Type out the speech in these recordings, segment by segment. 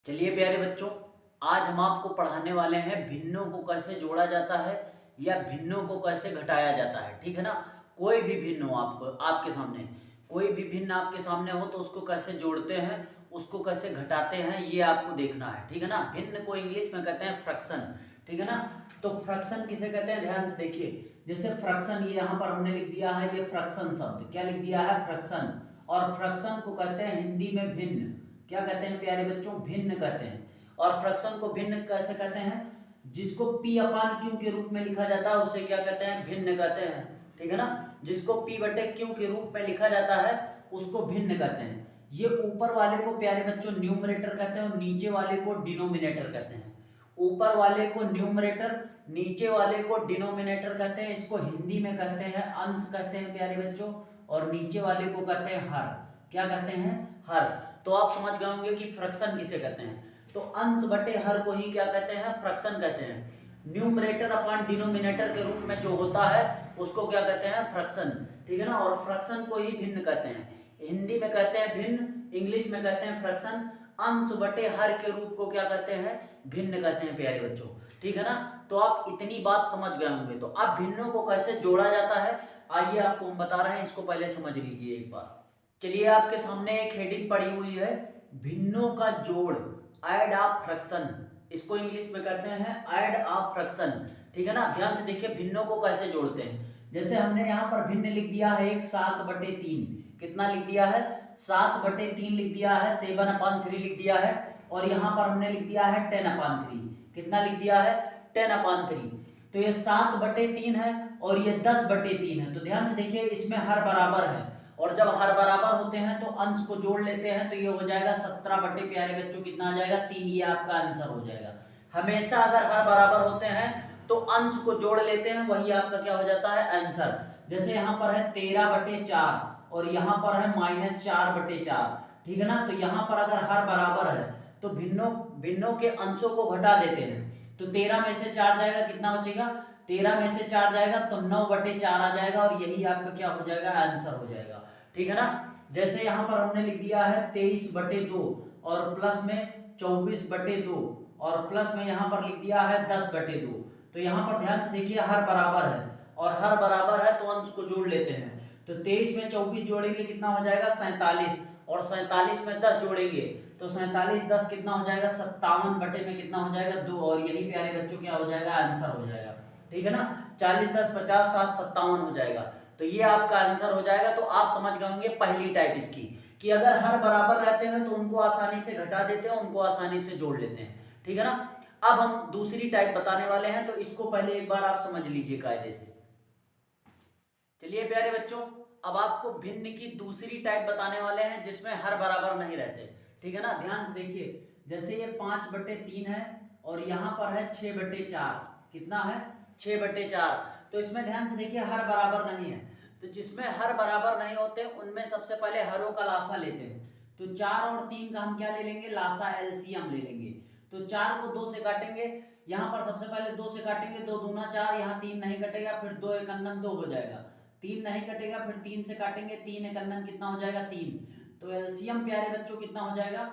चलिए प्यारे बच्चों, आज हम आपको पढ़ाने वाले हैं भिन्नों को कैसे जोड़ा जाता है या भिन्नों को कैसे घटाया जाता है। ठीक है ना। कोई भी भिन्न हो, आपको आपके सामने कोई भी भिन्न आपके सामने हो तो उसको कैसे जोड़ते हैं, उसको कैसे घटाते हैं, ये आपको देखना है। ठीक है ना। भिन्न को इंग्लिश में कहते हैं फ्रैक्शन। ठीक है ना। तो फ्रैक्शन किसे कहते हैं, ध्यान से देखिए। जैसे फ्रैक्शन, ये यहाँ पर हमने लिख दिया है, ये फ्रैक्शन शब्द क्या लिख दिया है, फ्रैक्शन। और फ्रैक्शन को कहते हैं हिंदी में भिन्न। क्या कहते हैं प्यारे बच्चों, भिन्न कहते हैं। और फ्रैक्शन को भिन्न कैसे कहते हैं, जिसको p अपान क्यू के रूप में लिखा जाता है उसे क्या कहते हैं, भिन्न कहते हैं। ठीक है ना। जिसको p बटे क्यू के रूप में लिखा जाता है उसको भिन्न कहते हैं। ये ऊपर वाले को प्यारे बच्चों न्यूमरेटर कहते हैं और नीचे वाले को डिनोमिनेटर कहते हैं। ऊपर वाले को न्यूमरेटर, नीचे वाले को डिनोमिनेटर कहते हैं। इसको हिंदी में कहते हैं अंश कहते हैं प्यारे बच्चों, और नीचे वाले को कहते हैं हर। क्या कहते हैं, हर। तो आप समझ गए होंगे कि फ्रैक्शन किसे कहते हैं। तो अंश बटे हर को ही क्या कहते हैं, फ्रैक्शन कहते हैं। न्यूमरेटर अपॉन डिनोमिनेटर के रूप में जो होता है उसको क्या कहते हैं, फ्रैक्शन। ठीक है ना। और फ्रैक्शन को ही भिन्न कहते हैं। हिंदी में कहते हैं भिन्न, इंग्लिश में कहते हैं फ्रैक्शन। अंश बटे हर के रूप को क्या कहते हैं, भिन्न कहते हैं प्यारे बच्चों। ठीक है ना। तो आप इतनी बात समझ गए होंगे। तो अब भिन्नों को कैसे जोड़ा जाता है, आइए आपको हम बता रहे हैं, इसको पहले समझ लीजिए एक बार। चलिए, आपके सामने एक हेडिंग पड़ी हुई है, भिन्नों का जोड़, ऐड ऑफ फ्रैक्शन। इसको इंग्लिश में कहते हैं ऐड ऑफ फ्रैक्शन। ठीक है ना। ध्यान से देखिए भिन्नों को कैसे जोड़ते हैं। जैसे हमने यहाँ पर भिन्न लिख दिया है एक 7/3। कितना लिख दिया है, 7/3 लिख दिया है। 7/3 लिख दिया है। और यहाँ पर हमने लिख दिया है 10/3। कितना लिख दिया है, 10/3। तो ये 7/3 है और ये 10/3 है। तो ध्यान से देखिए, इसमें हर बराबर है, और जब हर बराबर होते हैं तो अंश को जोड़ लेते हैं तो ये हो जाएगा 17 बटे प्यारे बच्चों कितना आ जाएगा, 3। ये आपका आंसर हो जाएगा। हमेशा अगर हर बराबर होते हैं तो अंश को जोड़ लेते हैं, वही आपका क्या हो जाता है, आंसर। जैसे यहाँ पर है 13/4 और यहाँ पर है -4/4। ठीक है ना। तो यहाँ पर अगर हर बराबर है तो भिन्नों भिन्नों के अंशों को घटा देते हैं। तो 13 में से 4 जाएगा, कितना बचेगा, 13 में से 4 जाएगा तो 9/4 आ जाएगा, और यही आपका क्या हो जाएगा, आंसर हो जाएगा। ठीक है ना। जैसे यहाँ पर हमने लिख दिया है 23/2 और प्लस में 24/2 और प्लस में यहाँ पर लिख दिया है 10/2। तो यहाँ पर ध्यान से देखिए, हर बराबर है और हर बराबर है तो अंश को जोड़ लेते हैं। तो 23 में 24 जोड़ेंगे कितना हो जाएगा, 47। और 47 में 10 जोड़ेंगे तो 47 10 कितना हो जाएगा, 57 बटे में कितना हो जाएगा, 2। और यही प्यारे बच्चों क्या हो जाएगा, आंसर हो जाएगा। ठीक है ना। 40 10 50 7 57 हो जाएगा। तो ये आपका आंसर हो जाएगा। तो आप समझ गए होंगे पहली टाइप इसकी, कि अगर हर बराबर रहते हैं तो उनको आसानी से घटा देते हैं, उनको आसानी से जोड़ लेते हैं। ठीक है ना। अब हम दूसरी टाइप बताने वाले हैं, तो इसको पहले एक बार आप समझ लीजिए कायदे से। चलिए प्यारे बच्चों, अब आपको भिन्न की दूसरी टाइप बताने वाले हैं जिसमें हर बराबर नहीं रहते। ठीक है ना। ध्यान से देखिए, जैसे ये 5/3 है और यहाँ पर है 6/4। कितना है, 6/4। तो इसमें ध्यान से देखिए हर बराबर नहीं है। तो जिसमें हर बराबर नहीं होते उनमें सबसे पहले हरों का लासा लेते हैं। तो 4 और 3 का हम क्या ले लेंगे, लासा, एलसीएम ले लेंगे। तो 4 को 2 से काटेंगे, यहाँ पर सबसे पहले 2 से काटेंगे, 2 दूना 4, यहाँ 3 नहीं कटेगा, फिर 2 एकन्नन 2 हो जाएगा। 3 नहीं कटेगा, फिर 3 से काटेंगे, 3 एकन्नन कितना हो जाएगा, 3। तो एलसीएम प्यारे बच्चों कितना हो जाएगा,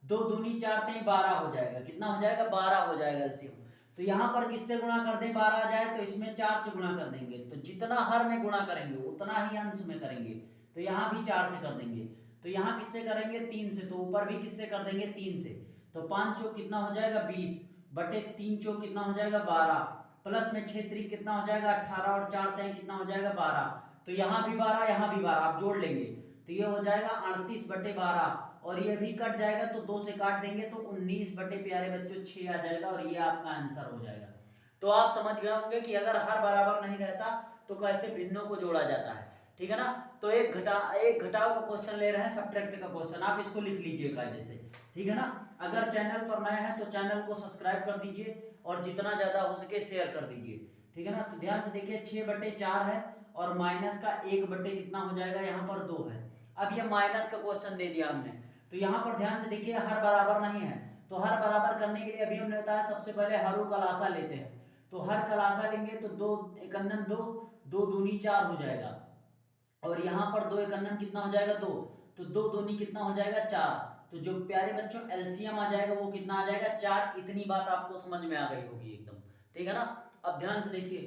2 दूनी 4 3 12 हो जाएगा। कितना हो जाएगा, 12 हो जाएगा एलसीएम। तो यहाँ पर किससे गुणा कर दें, 12 आ जाए तो इसमें 4 से गुणा कर देंगे। तो जितना हर में गुणा करेंगे उतना ही अंश में करेंगे। तो यहाँ भी 4 से कर देंगे। तो यहाँ किससे करेंगे, 3 से। तो ऊपर भी किससे कर देंगे, 3 से। तो 5 चौक कितना हो जाएगा, 20 बटे 3 चौक कितना हो जाएगा, 12। प्लस में 6 3 कितना हो जाएगा, 18 और 4 3 कितना हो जाएगा, 12। तो यहाँ भी 12 यहाँ भी 12 आप जोड़ लेंगे तो ये हो जाएगा 38/12। और ये भी कट जाएगा तो 2 से काट देंगे तो 19 बटे प्यारे बच्चों 6 आ जाएगा, और ये आपका आंसर हो जाएगा। तो आप समझ गए होंगे कि अगर हर बराबर नहीं रहता तो कैसे भिन्नों को जोड़ा जाता है। ठीक है ना। तो एक घटाव का क्वेश्चन ले रहे हैं, सब्ट्रैक्ट का क्वेश्चन। आप इसको लिख लीजिए कायदे से। ठीक है ना। अगर चैनल पर नए हैं तो चैनल को सब्सक्राइब कर दीजिए और जितना ज्यादा हो सके शेयर कर दीजिए। ठीक है ना। तो ध्यान से देखिए 6/4 है और माइनस का 1 बटे कितना हो जाएगा, यहाँ पर 2 है। अब ये माइनस का क्वेश्चन दे दिया हमने, तो यहाँ पर ध्यान से देखिए हर बराबर नहीं है। तो हर बराबर करने के लिए अभी हमने बताया सबसे पहले हरों का लासा लेते हैं। तो हर का लासा लेंगे तो 2 एकन्नन 2, 2 दूनी 4 हो जाएगा। और यहाँ पर 2 एकन्नन कितना हो जाएगा, 2। तो 2 दूनी कितना हो जाएगा, 4। तो जो प्यारे बच्चों एलसीएम आ जाएगा वो कितना आ जाएगा 4। इतनी बात आपको समझ में आ गई होगी एकदम, ठीक है ना। अब ध्यान से देखिए,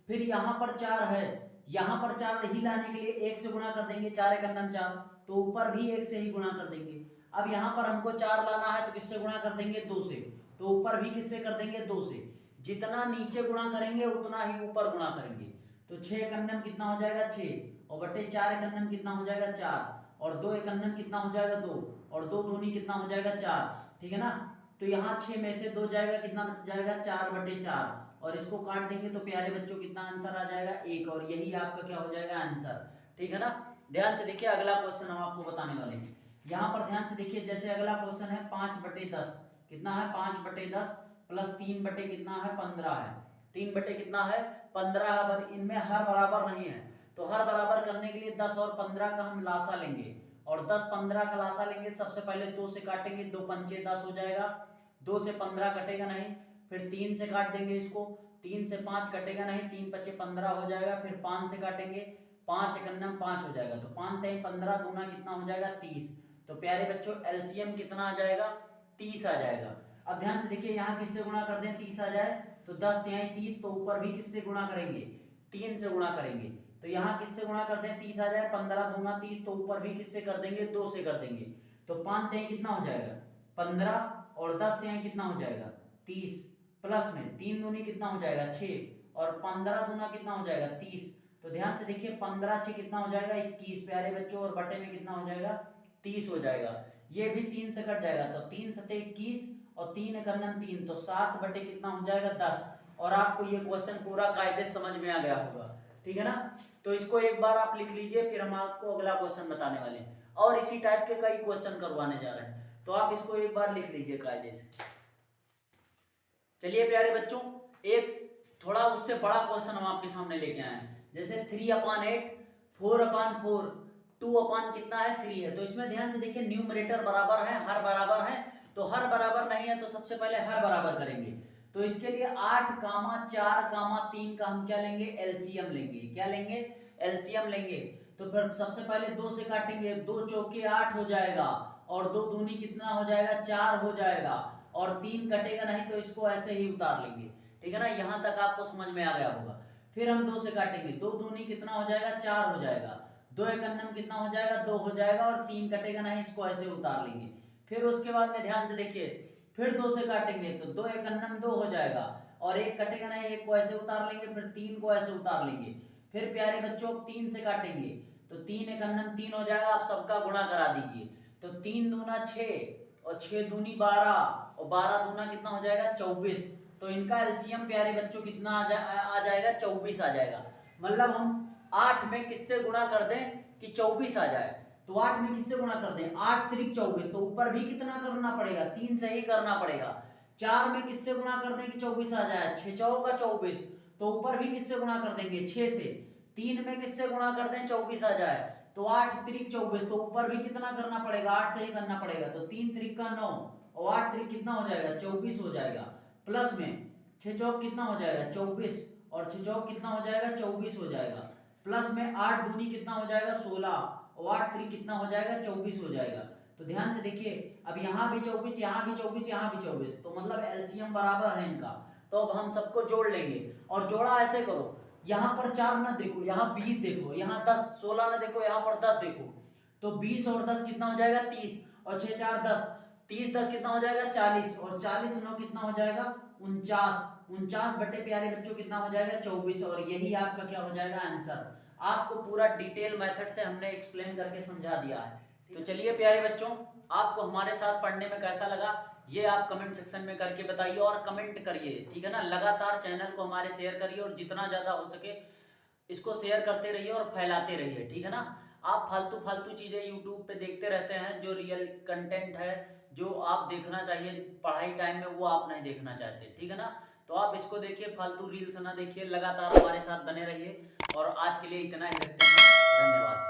फिर यहाँ पर 4 है, यहाँ पर 4 ही लाने के लिए 1 से गुणा कर देंगे, 4 एक अन्नम 4, तो ऊपर भी 1 से ही गुणा कर देंगे। अब यहाँ पर हमको 4 लाना है तो किससे गुणा कर देंगे 2 से, तो ऊपर भी किससे कर देंगे 2 से। जितना नीचे गुणा करेंगे उतना ही ऊपर गुणा करेंगे। तो 6 एक अन्नम कितना हो जाएगा 6, और बटे 4 एक अन्नम कितना हो जाएगा 4, और 2 एक अन्नम कितना हो जाएगा 2, और 2 दूनी कितना हो जाएगा 4, ठीक है ना। तो यहाँ 6 में से 2 जाएगा, कितना बच जाएगा 4 बटे 4, और इसको काट देंगे तो प्यारे बच्चों कितना आंसर आ जाएगा 1, और यही आपका क्या हो जाएगा आंसर, ठीक है ना। ध्यान से देखिए अगला क्वेश्चन हम आपको बताने वाले हैं। यहाँ पर ध्यान से देखिए, जैसे अगला क्वेश्चन है 5/10, कितना है 5/10 प्लस 3 बटे कितना है 15 है, 3 बटे कितना है 15 है, पर इनमें हर बराबर नहीं है, तो हर बराबर करने के लिए 10 और 15 का हम लासा लेंगे, और 10 15 का लासा लेंगे। सबसे पहले 2 से काटेंगे, 2 पंचे 10 हो जाएगा, 2 से 15 कटेगा नहीं, फिर 3 से काट देंगे इसको, 3 से 5 कटेगा नहीं, 3 पचे 15 हो जाएगा, फिर 5 से काटेंगे, 5 एकन्नम 5 हो जाएगा, तो 5 तेई 15, दूना कितना हो जाएगा 30। तो प्यारे बच्चों एलसीएम कितना आ जाएगा 30 आ जाएगा। अब ध्यान से देखिए, यहाँ किससे गुणा कर दें 30 आ जाए, तो 10 तिहाई 30, तो ऊपर भी किससे गुणा करेंगे 3 से गुणा करेंगे, तो यहाँ किससे गुणा कर दें 30 आ जाए, 15 दूना 30, तो ऊपर भी किससे कर देंगे 2 से कर देंगे, तो 5 तिहाई कितना हो जाएगा 15, और 10 तिहाई कितना हो जाएगा 30, प्लस में 3 दूनी कितना हो जाएगा 6, और 15 दूना कितना हो जाएगा 30। तो ध्यान से देखिए 15 6 कितना हो जाएगा 21 प्यारे बच्चों, और बटे में कितना हो जाएगा 30 हो जाएगा। ये भी 3 से कट जाएगा, तो 3 सते 21, और 3 एकन्नम 3, तो 7 बटे कितना हो जाएगा 10। और आपको ये क्वेश्चन पूरा कायदे से समझ में आ गया होगा, ठीक है ना। तो इसको एक बार आप लिख लीजिए, फिर हम आपको अगला क्वेश्चन बताने वाले हैं, और इसी टाइप के कई क्वेश्चन करवाने जा रहे हैं, तो आप इसको एक बार लिख लीजिए कायदे से। चलिए प्यारे बच्चों, एक थोड़ा उससे बड़ा क्वेश्चन हम आपके सामने लेके आए हैं, जैसे 3/8, 4/4, 2 कितना है 3 है। तो इसमें ध्यान से देखिए, न्यूमरेटर बराबर है, हर बराबर है, तो हर बराबर नहीं है तो सबसे पहले हर बराबर करेंगे। तो इसके लिए 8, 4, 3 का हम क्या लेंगे एलसीएम लेंगे, क्या लेंगे एलसीएम लेंगे। तो फिर सबसे पहले 2 से काटेंगे, 2 चौके 8 हो जाएगा, और 2 दूनी कितना हो जाएगा 4 हो जाएगा, और 3 कटेगा नहीं, तो इसको ऐसे ही उतार लेंगे, ठीक है ना। यहाँ तक आपको समझ में आ गया होगा। फिर हम 2 से काटेंगे, 2 दूनी कितना हो जाएगा 4 हो जाएगा, 2 एकन्नम कितना हो जाएगा 2 हो जाएगा, और 3 कटेगा नहीं, इसको ऐसे उतार लेंगे। फिर उसके बाद में ध्यान से देखिए, फिर 2 से काटेंगे, तो 2 एकन्नम 2 हो जाएगा, और 1 कटेगा नहीं, 1 को ऐसे उतार लेंगे, फिर 3 को ऐसे उतार लेंगे। फिर प्यारे बच्चों 3 से काटेंगे, तो 3 एकन्नम 3 हो जाएगा। आप सबका गुणा करा दीजिए, तो 3 दूना 6, और 6 दूनी 12, और 12 दूना कितना हो जाएगा 24। तो इनका एलसीएम प्यारे बच्चों कितना आ जाएगा 24 आ जाएगा। मतलब हम 8 में किससे गुणा कर दें कि 24 आ जाए, तो 8 में किससे गुणा कर दें 8 त्रिक 24, तो ऊपर भी कितना करना पड़ेगा 3 से ही करना पड़ेगा। 4 में किससे गुणा कर दें कि 24 आ जाए, 6 चौका 24, तो ऊपर भी किससे गुणा कर देंगे 6 से। 3 में किससे गुणा कर दें 24 आ जाए, तो 8 त्रिक 24, तो ऊपर भी कितना करना पड़ेगा 8 से ही करना पड़ेगा, तो 3 त्रिक का 9, और 8 त्रिक कितना हो जाएगा 24 हो जाएगा, प्लस में 6 चौक कितना हो जाएगा 24, और 6 चौक कितना हो जाएगा 24 हो जाएगा, प्लस में 8 दूनी कितना हो जाएगा 16, और 8 त्रिक कितना हो जाएगा 24 हो जाएगा। तो ध्यान से देखिए, अब यहाँ भी 24, यहाँ भी 24, यहाँ भी 24, तो मतलब एलसीएम बराबर है इनका। तो अब हम सबको जोड़ लेंगे, और जोड़ा ऐसे करो, यहाँ पर 4 ना देखो, यहाँ 20 देखो, यहाँ 10, 16 ना देखो, यहाँ पर 10 देखो, तो 20 और 10 कितना हो जाएगा 30, और 6 4 10, 30 10 कितना हो जाएगा 40, और 40 9 कितना हो जाएगा 49, 49 बटे प्यारे बच्चों कितना हो जाएगा 24, और यही आपका क्या हो जाएगा आंसर। आपको पूरा डिटेल मेथड से हमने एक्सप्लेन करके समझा दिया है। तो चलिए प्यारे बच्चों, आपको हमारे साथ पढ़ने में कैसा लगा ये आप कमेंट सेक्शन में करके बताइए, और कमेंट करिए, ठीक है ना। लगातार चैनल को हमारे शेयर करिए, और जितना ज़्यादा हो सके इसको शेयर करते रहिए और फैलाते रहिए, ठीक है ना। आप फालतू फालतू चीज़ें यूट्यूब पे देखते रहते हैं, जो रियल कंटेंट है, जो आप देखना चाहिए पढ़ाई टाइम में, वो आप नहीं देखना चाहते, ठीक है ना। तो आप इसको देखिए, फालतू रील्स ना देखिए, लगातार हमारे साथ बने रहिए, और आज के लिए इतना ही रखते हैं। धन्यवाद।